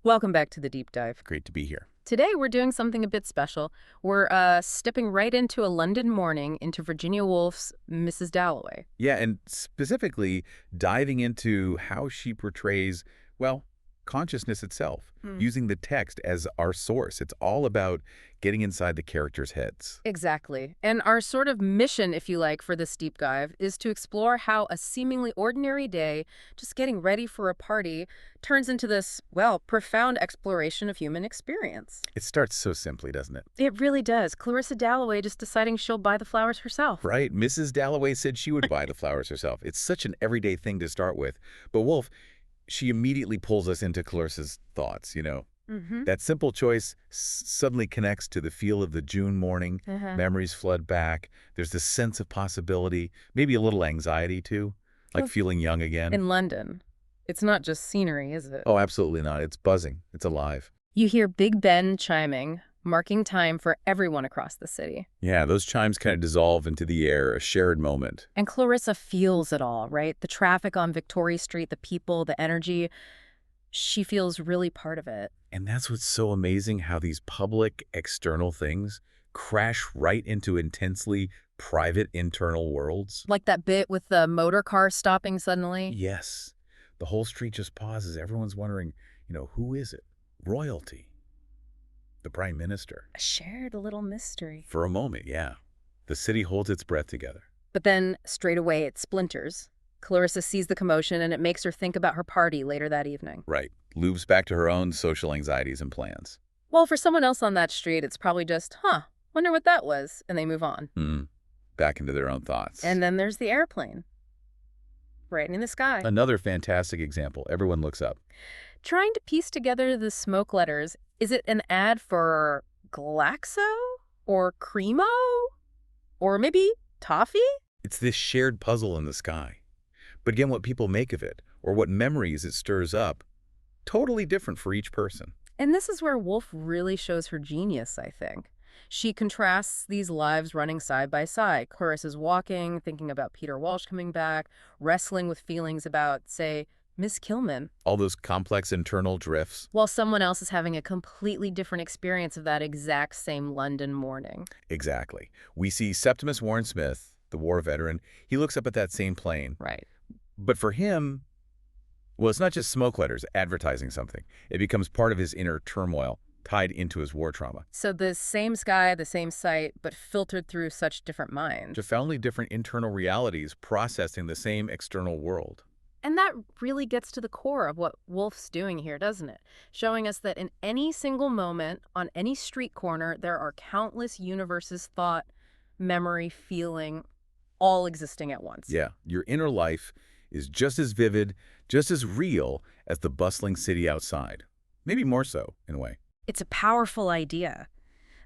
Welcome back to the deep dive. Great to be here. Today we're doing something a bit special. We're stepping right into a London morning into Virginia Woolf's Mrs. Dalloway. Yeah, and specifically diving into how she portrays, well, consciousness itself, Hmm. using the text as our source. It's all about getting inside the characters' heads. Exactly. And our sort of mission, if you like, for this deep dive is to explore how a seemingly ordinary day, just getting ready for a party, turns into this, well, profound exploration of human experience. It starts so simply, doesn't it? It really does. Clarissa Dalloway just deciding she'll buy the flowers herself. Right? Mrs. Dalloway said she would buy the flowers herself. It's such an everyday thing to start with. But Wolf, she immediately pulls us into Clarissa's thoughts. Mm-hmm. That simple choice suddenly connects to the feel of the June morning. Uh-huh. Memories flood back. There's this sense of possibility, maybe a little anxiety too, like Well, feeling young again. in London. It's not just scenery, is it? Oh, absolutely not. It's buzzing. It's alive. You hear Big Ben chiming, marking time for everyone across the city. Yeah, those chimes kind of dissolve into the air, a shared moment. And Clarissa feels it all, right? The traffic on Victoria Street, the people, the energy. She feels really part of it. And that's what's so amazing, how these public external things crash right into intensely private internal worlds. Like that bit with the motor car stopping suddenly. Yes, the whole street just pauses. Everyone's wondering, who is it? Royalty. The prime minister. A shared little mystery. For a moment, yeah. The city holds its breath together. But then, straight away, it splinters. Clarissa sees the commotion, and it makes her think about her party later that evening. Right. Loops back to her own social anxieties and plans. Well, for someone else on that street, it's probably just, wonder what that was, and they move on. Back into their own thoughts. And then there's the airplane, right in the sky. Another fantastic example. Everyone looks up. Trying to piece together the smoke letters, is it an ad for Glaxo? Or Cremo? Or maybe toffee? It's this shared puzzle in the sky. But again, what people make of it, or what memories it stirs up, totally different for each person. And this is where Woolf really shows her genius, I think. She contrasts these lives running side by side. Clarissa's walking, thinking about Peter Walsh coming back, wrestling with feelings about, say, Miss Kilman, All those complex internal drifts. while someone else is having a completely different experience of that exact same London morning. Exactly. We see Septimus Warren Smith, the war veteran. He looks up at that same plane. Right. But for him, well, it's not just smoke letters advertising something. It becomes part of his inner turmoil, tied into his war trauma. So the same sky, the same sight, but filtered through such different minds. Profoundly different internal realities processing the same external world. And that really gets to the core of what Wolf's doing here, doesn't it? Showing us that in any single moment, on any street corner, there are countless universes, thought, memory, feeling, all existing at once. Yeah, your inner life is just as vivid, just as real as the bustling city outside. Maybe more so, in a way. It's a powerful idea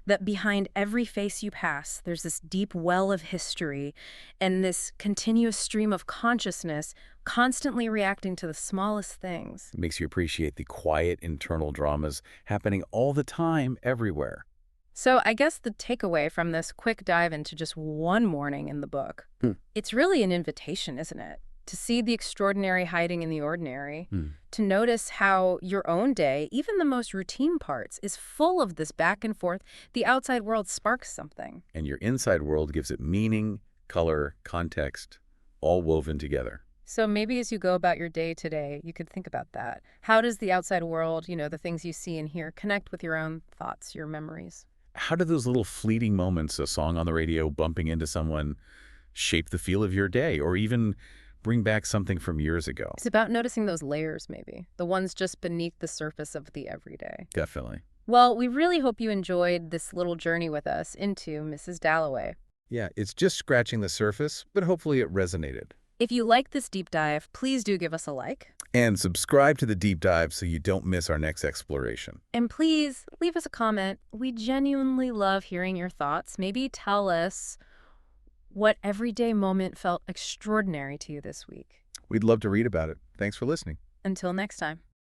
that behind every face you pass, there's this deep well of history and this continuous stream of consciousness constantly reacting to the smallest things. It makes you appreciate the quiet internal dramas happening all the time, everywhere. So I guess the takeaway from this quick dive into just one morning in the book, it's really an invitation, isn't it? To see the extraordinary hiding in the ordinary, to notice how your own day, even the most routine parts, is full of this back and forth. The outside world sparks something. And your inside world gives it meaning, color, context, all woven together. So maybe as you go about your day today, you could think about that. How does the outside world, the things you see and hear, connect with your own thoughts, your memories? How do those little fleeting moments, a song on the radio, bumping into someone, shape the feel of your day, or even bring back something from years ago? It's about noticing those layers, maybe, the ones just beneath the surface of the everyday. Definitely. Well, we really hope you enjoyed this little journey with us into Mrs. Dalloway. Yeah, it's just scratching the surface, but hopefully it resonated. If you like this deep dive, please do give us a like. And subscribe to the deep dive so you don't miss our next exploration. And please leave us a comment. We genuinely love hearing your thoughts. Maybe tell us what everyday moment felt extraordinary to you this week. We'd love to read about it. Thanks for listening. Until next time.